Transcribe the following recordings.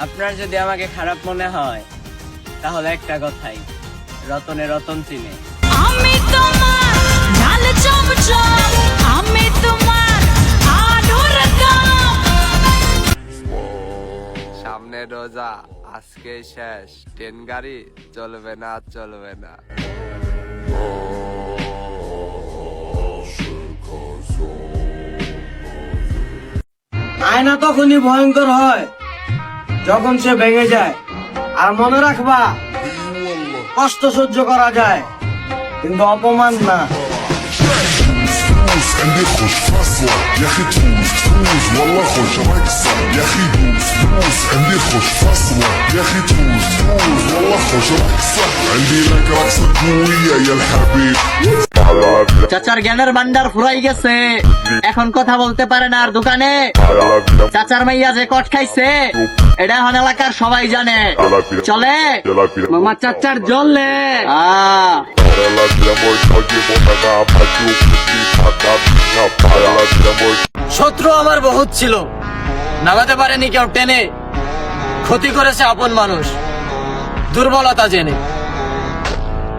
আপনার যদি আমাকে খারাপ মনে হয় তাহলে একটা কথাই, রতনে রতন চিনে। আমি তোমার লাল চমচম, আমি তোমার আদর দাম। সামনে রোজা, আজকে শেষ, ট্রেন গাড়ি চলবে না চলবে না। আয়না তখনই ভয়ঙ্কর হয় যখন সে ভেঙে যায়। আর মনে রাখবা, কষ্ট সহ্য করা যায় কিন্তু অপমান না। عندي خوش فاصلة يا اخي تفوز تفوز والله خوش مكسر يا اخي دوس دوس عندي خوش فاصلة يا اخي تفوز تفوز والله خوش مكسر عندي لك رقصة قوية يا الحبيب চাচার জ্ঞানের ভান্ডার ফুরাই গেছে, এখন কথা বলতে পারে না আর দোকানে। চাচার মাইয়া যে কট খাইছে এটা এখন এলাকার সবাই জানে। চলে মামা চাচার জলে শত্রু আমার বহুত ছিল, নামাতে পারেনি কেউ টেনে, ক্ষতি করেছে আপন মানুষ দুর্বলতা জেনে।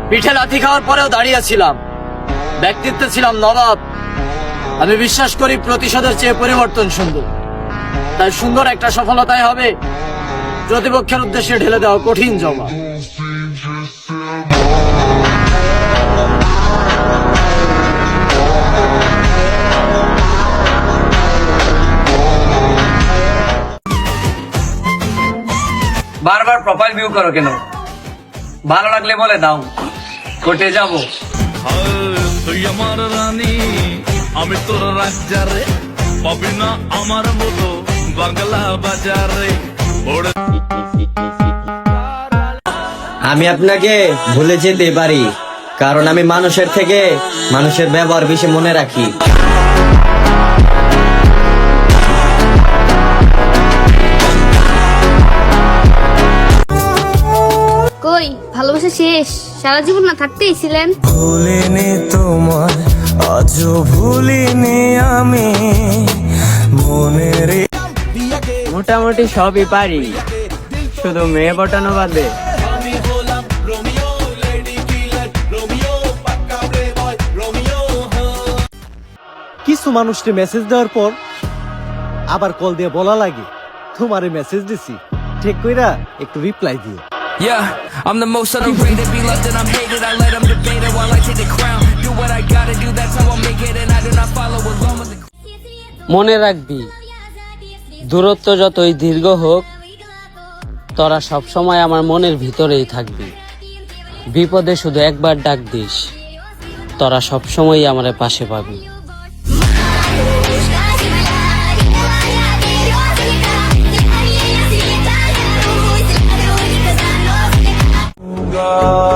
পিঠে লাথি খাওয়ার পরেও দাঁড়িয়েছিলাম, ব্যক্তিত্বে ছিলাম নবাব। আমি বিশ্বাস করি প্রতিশোধের চেয়ে পরিবর্তন সুন্দর, তাই সুন্দর একটা সফলতাই হবে প্রতিপক্ষের উদ্দেশ্যে ঢেলে দেওয়া কঠিন জবাব। বারবার প্রোফাইল ভিউ করো কেন? ভালো লাগলে বলে দাও, কোর্টে যাব। তুই আমার রানী, আমি তোর রাজ্জারে, পাবি না আমার মতো বাংলা বাজারে। আমি আপনাকে ভুলে যেতে পারি, কারণ আমি মানুষের থেকে মানুষের ব্যবহার বেশি মনে রাখি। কই ভালোবাসা শেষ, সারা জীবন না থাকতেই ছিলেন। ভুলিনি তোমার, আজও ভুলিনি আমি মনের। মোটামুটি সবই পারি, শুধু মেয়ে পটানো বাদে। কিছু মানুষকে মেসেজ দেওয়ার পর আবার কল দিয়ে বলা লাগে তোমারে মেসেজ দিছি, ঠিক কইরা একটু রিপ্লাই দিও। Yeah, I'm the most underrated, be loved and I'm hated. I let them debate it while I take the crown. Do what I gotta do, that's how I make it. And I do not follow along with the... মনে রাখবি, দূরত্ব যতই দীর্ঘ হোক, তোরা সবসময় আমার মনের ভিতরেই থাকবি। বিপদে শুধু একবার ডাক দিস, তোরা সবসময় আমার পাশে পাবি। God